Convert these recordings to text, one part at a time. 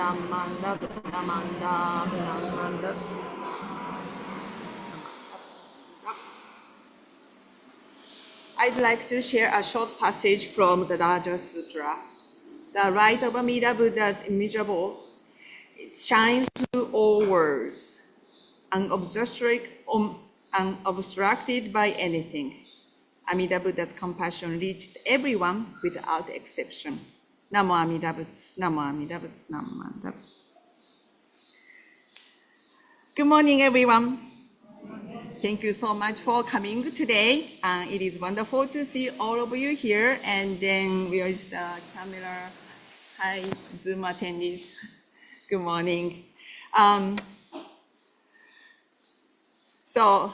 Namanda, Namanda, Namanda. I'd like to share a short passage from the Raja Sutra. The light of Amida Buddha is immeasurable. It shines through all worlds, unobstructed by anything. Amida Buddha's compassion reaches everyone without exception. Namo Amida Butsu, Namo Amida Butsu, Namo Amida Butsu. Good morning, everyone. Thank you so much for coming today. It is wonderful to see all of you here. And then where is the camera? Hi, Zoom attendees. Good morning. So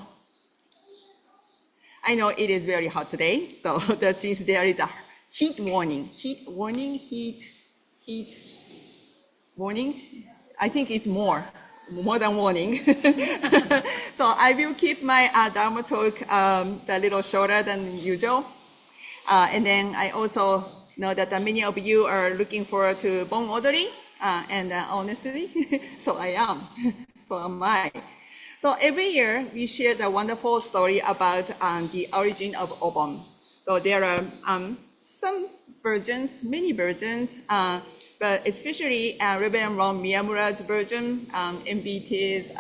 I know it is very hot today. So since there is a heat warning, I think it's more than warning. So I will keep my Dharma talk a little shorter than usual. And then I also know that many of you are looking forward to Bon Odori, and honestly, so I am, so am I. So every year we share the wonderful story about the origin of Obon. So there are some versions, many versions, but especially Reverend Ron Miyamura's version, MBT's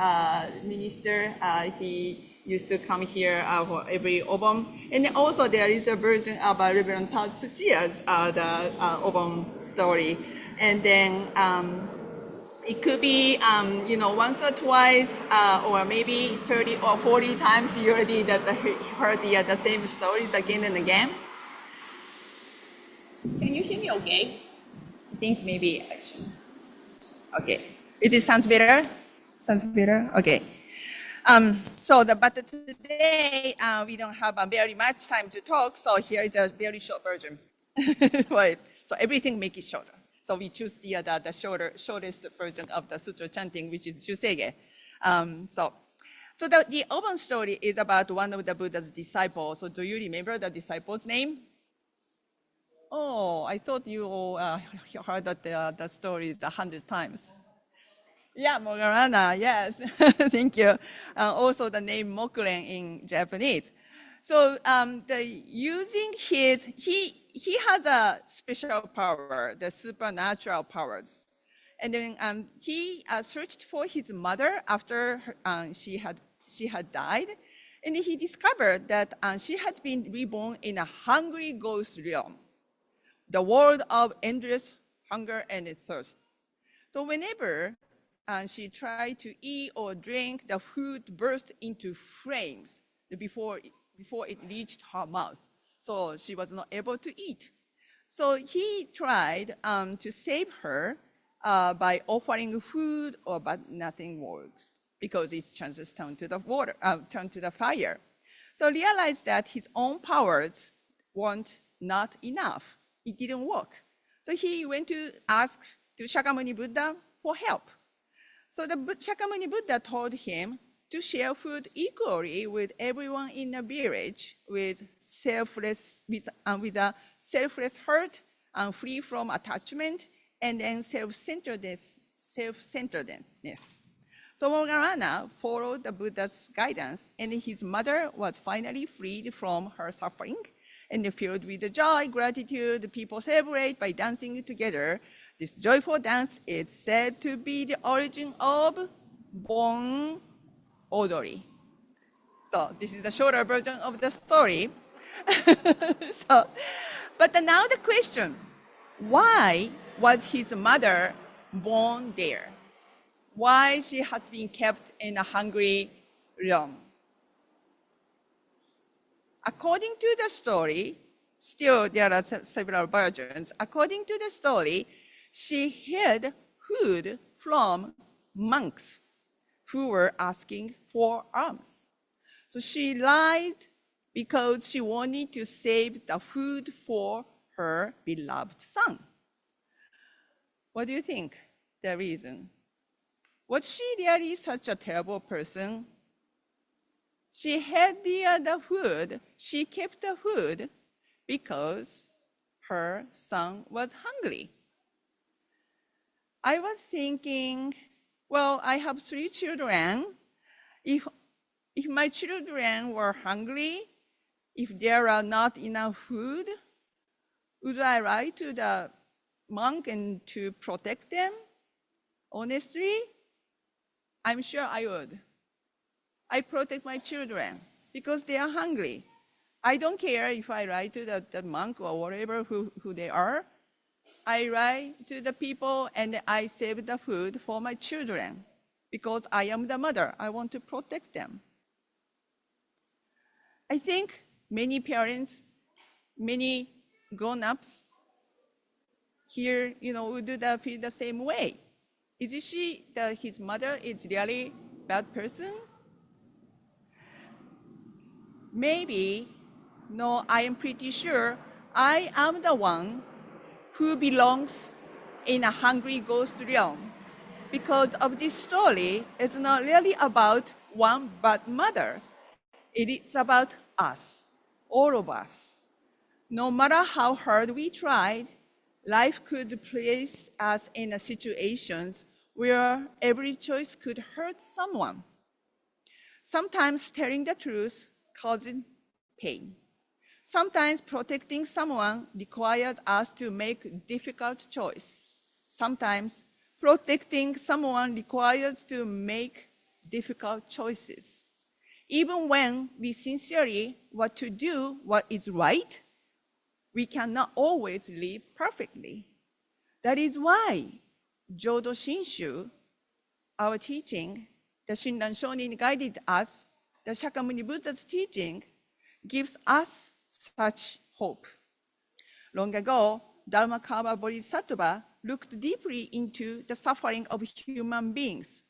minister, he used to come here for every Obon. And also there is a version of Reverend Tao Tsuchiya's the Obon story. And then it could be, once or twice, or maybe 30 or 40 times you already heard the same stories again and again. Can you hear me okay? I think maybe I should. Okay. It sounds better? Sounds better? Okay. But today we don't have very much time to talk, so here is a very short version. Right. So everything make it shorter. So we choose the shortest version of the sutra chanting, which is Jusege. So the Obon story is about one of the Buddha's disciples. So do you remember the disciple's name? Oh, I thought you heard that the story 100 times. Yeah, Mogarana, yes. Thank you. Also the name Mokuren in Japanese. So he has a special power, the supernatural powers. And then he searched for his mother after she had died. And he discovered that she had been reborn in a hungry ghost realm, the world of endless hunger and thirst. So whenever she tried to eat or drink, the food burst into flames before it reached her mouth. So she was not able to eat. So he tried to save her by offering food, but nothing works because its chances turn to the fire. So realized that his own powers weren't not enough. It didn't work. So he went to ask to Shakyamuni Buddha for help. So the Shakyamuni Buddha told him to share food equally with everyone in the village with a selfless heart, free from attachment, and then self-centeredness. So Mogarana followed the Buddha's guidance, and his mother was finally freed from her suffering. And filled with the joy, gratitude, the people celebrate by dancing together. This joyful dance is said to be the origin of Bon Odori. So this is a shorter version of the story. But now the question, why was his mother born there? Why she had been kept in a hungry realm? According to the story, still there are several versions. According to the story, she hid food from monks who were asking for alms. So she lied because she wanted to save the food for her beloved son. What do you think the reason? Was she really such a terrible person? She had the food, she kept the food because her son was hungry. I was thinking, well, I have 3 children. If my children were hungry, if there are not enough food, would I write to the monk and to protect them? Honestly, I'm sure I would. I protect my children because they are hungry. I don't care if I write to the monk or whatever who they are. I write to the people and I save the food for my children because I am the mother. I want to protect them. I think many parents, many grown-ups here, would feel the same way. Is she his mother is really bad person? Maybe, no, I am pretty sure I am the one who belongs in a hungry ghost realm. Because of this story, it's not really about one bad mother. It is about us, all of us. No matter how hard we tried, life could place us in situations where every choice could hurt someone. Sometimes telling the truth causes pain. Sometimes protecting someone requires us to make difficult choice. Sometimes protecting someone requires to make difficult choices. Even when we sincerely want to do what is right, we cannot always live perfectly. That is why Jodo Shinshu, our teaching, the Shinran Shonin guided us, the Shakyamuni Buddha's teaching, gives us such hope. Long ago, Dharmakama Bodhisattva looked deeply into the suffering of human beings.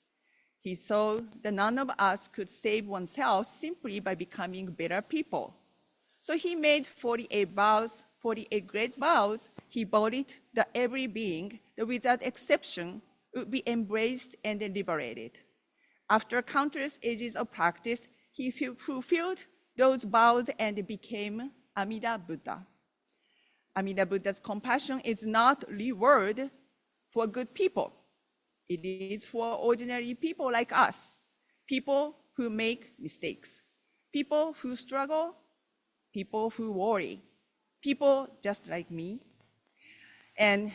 He saw that none of us could save oneself simply by becoming better people. So he made 48 vows, 48 great vows. He vowed that every being, that without exception, would be embraced and liberated. After countless ages of practice, he fulfilled those vows and became Amida Buddha. Amida Buddha's compassion is not reward for good people. It is for ordinary people like us, people who make mistakes, people who struggle, people who worry, people just like me, and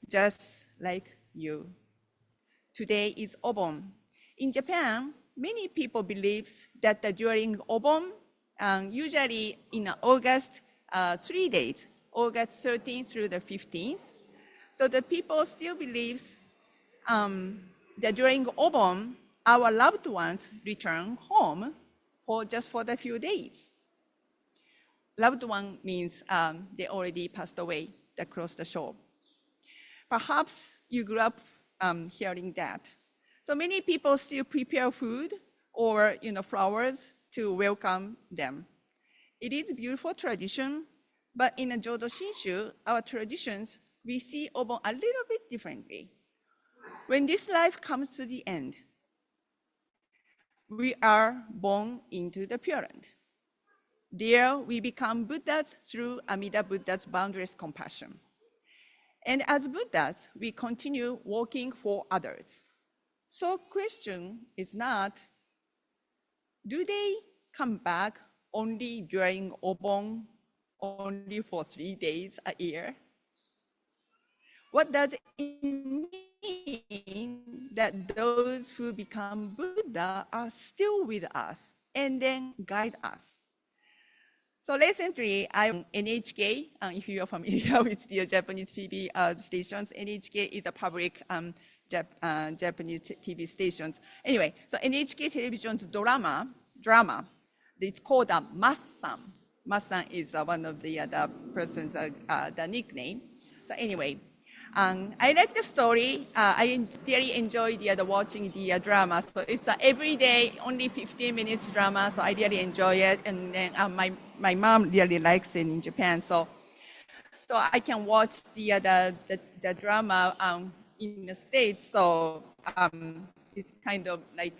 just like you. Today is Obon. In Japan, many people believe that during Obon, usually in August, 3 days, August 13th through the 15th. So the people still believe that during Obon, our loved ones return home just for the few days. Loved one means they already passed away across the shore. Perhaps you grew up hearing that. So many people still prepare food or flowers to welcome them. It is a beautiful tradition, but in a Jodo Shinshu, our traditions, we see Obon a little bit differently. When this life comes to the end, we are born into the Pure Land. There we become Buddhas through Amida Buddha's boundless compassion. And as Buddhas, we continue working for others. So question is not, do they come back only during Obon, only for 3 days a year? What does it mean that those who become Buddha are still with us and then guide us? So recently, I'm on NHK. If you are familiar with the Japanese TV stations, NHK is a public Japanese TV stations. Anyway, so NHK Television's drama, it's called Massan. Massan is one of the person's the nickname. So anyway, I like the story. I really enjoy the watching the drama. So it's every day, only 15 minutes drama. So I really enjoy it. And then my mom really likes it in Japan. So I can watch the drama in the States. So it's kind of like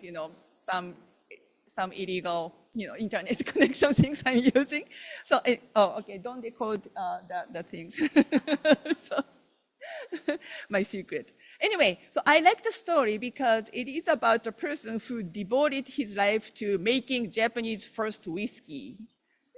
some illegal internet connection things I'm using. So okay, don't decode the things. So my secret. Anyway, so I like the story because it is about a person who devoted his life to making Japanese first whiskey.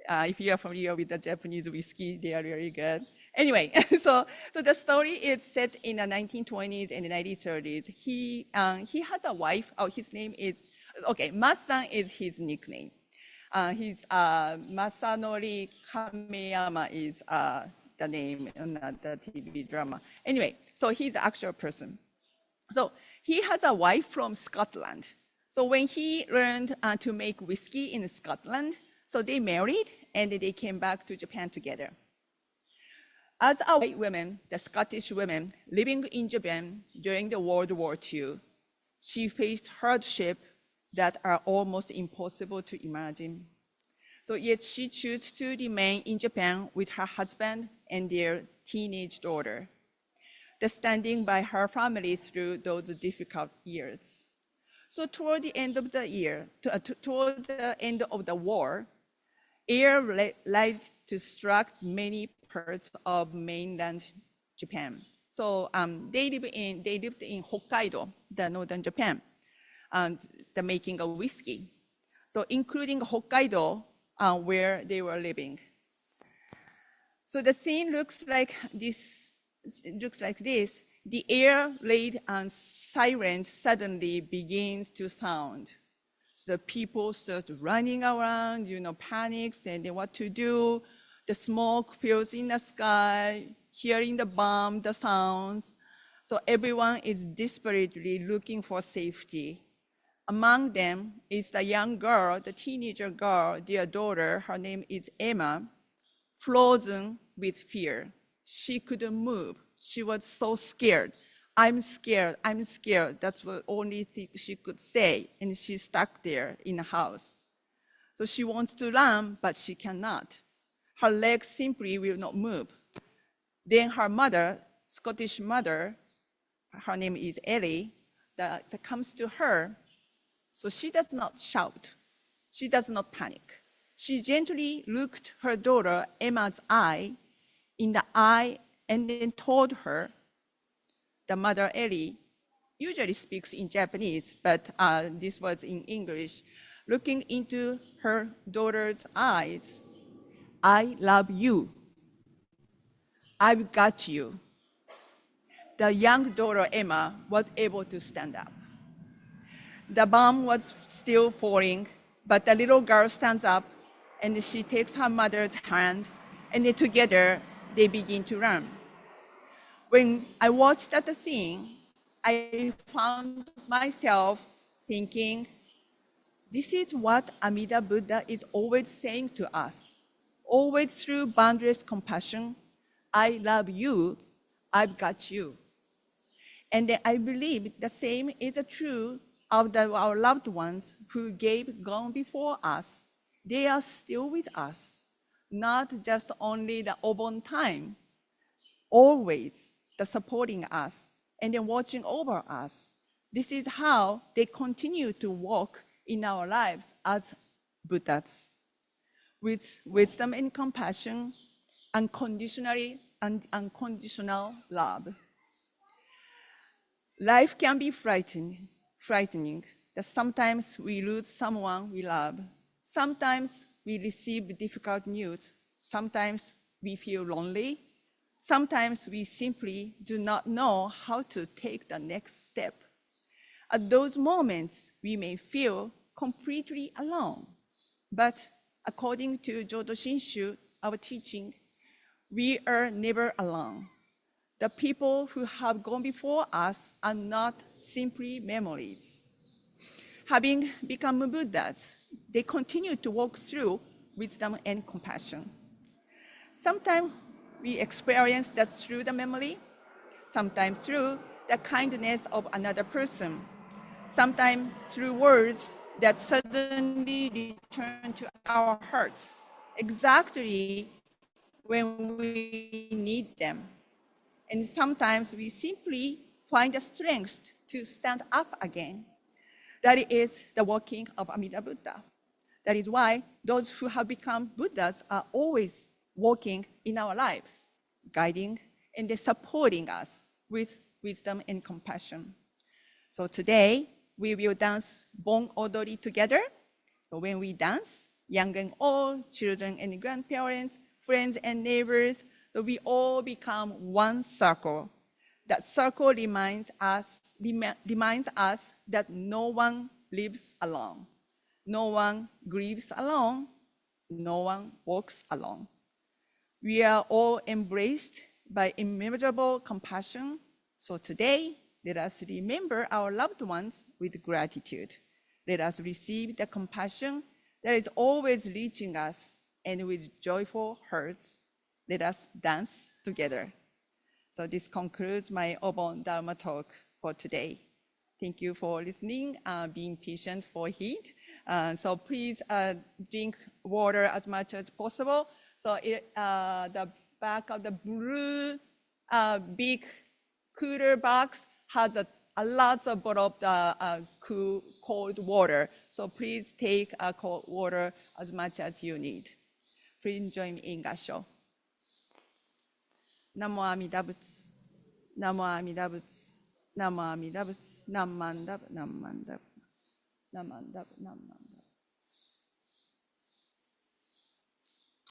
If you are familiar with the Japanese whiskey, they are really good. Anyway, so the story is set in the 1920s and the 1930s. He has a wife. Oh, his name is, okay, Mas-san is his nickname. His Masanori Kameyama is the name in the TV drama. Anyway, so he's an actual person. So he has a wife from Scotland. So when he learned to make whiskey in Scotland, so they married and they came back to Japan together. As a white woman, the Scottish woman living in Japan during the World War II, she faced hardship that are almost impossible to imagine. So yet she chose to remain in Japan with her husband and their teenage daughter, standing by her family through those difficult years. So toward the end of the year, toward the end of the war, air light to struck many parts of mainland Japan. So they lived in Hokkaido, the northern Japan, and the making of whiskey. So including Hokkaido, where they were living. So the scene looks like this. The air raid and sirens suddenly begins to sound. So the people start running around, panics and what to do. The smoke fills in the sky, hearing the sounds. So everyone is desperately looking for safety. Among them is the young girl, the teenager girl, their daughter, her name is Emma, frozen with fear. She couldn't move. She was so scared. I'm scared, I'm scared. That's the only thing she could say. And she's stuck there in the house. So she wants to run, but she cannot. Her legs simply will not move. Then her mother, Scottish mother, her name is Ellie, that comes to her. So she does not shout. She does not panic. She gently looked her daughter Emma's eye in the eye and then told her, the mother Ellie usually speaks in Japanese, but this was in English, looking into her daughter's eyes, I love you. I've got you. The young daughter Emma was able to stand up. The bomb was still falling, but the little girl stands up and she takes her mother's hand, and then together they begin to run. When I watched that scene, I found myself thinking, this is what Amida Buddha is always saying to us, always through boundless compassion. I love you, I've got you. And I believe the same is true of our loved ones who gone before us. They are still with us, not just only the Obon time, always supporting us and then watching over us. This is how they continue to walk in our lives as Buddhas, with wisdom and compassion, unconditional love. Life can be frightening, that sometimes we lose someone we love. Sometimes we receive difficult news. Sometimes we feel lonely. Sometimes we simply do not know how to take the next step. At those moments, we may feel completely alone. But according to Jodo Shinshu, our teaching, we are never alone. The people who have gone before us are not simply memories. Having become Buddhas, they continue to walk through wisdom and compassion. Sometimes we experience that through the memory, sometimes through the kindness of another person, sometimes through words that suddenly return to our hearts, exactly when we need them. And sometimes we simply find the strength to stand up again. That is the working of Amida Buddha. That is why those who have become Buddhas are always working in our lives, guiding and supporting us with wisdom, and compassion. So today, we will dance Bon Odori together. So when we dance, young and old, children and grandparents, friends and neighbors, so we all become one circle. That circle reminds us that no one lives alone. No one grieves alone. No one walks alone. We are all embraced by immeasurable compassion. So today, let us remember our loved ones with gratitude. Let us receive the compassion that is always reaching us, and with joyful hearts, let us dance together. So this concludes my Obon Dharma talk for today. Thank you for listening, being patient for heat. So please drink water as much as possible. So the back of the blue big cooler box has a lot of bottle of the cold water. So please take cold water as much as you need. Please join me in Gasho. Namo Amida Butsu. Namo Amida Butsu. Namo Amida Butsu. Namandab, Namandab, Namandab, Namandab.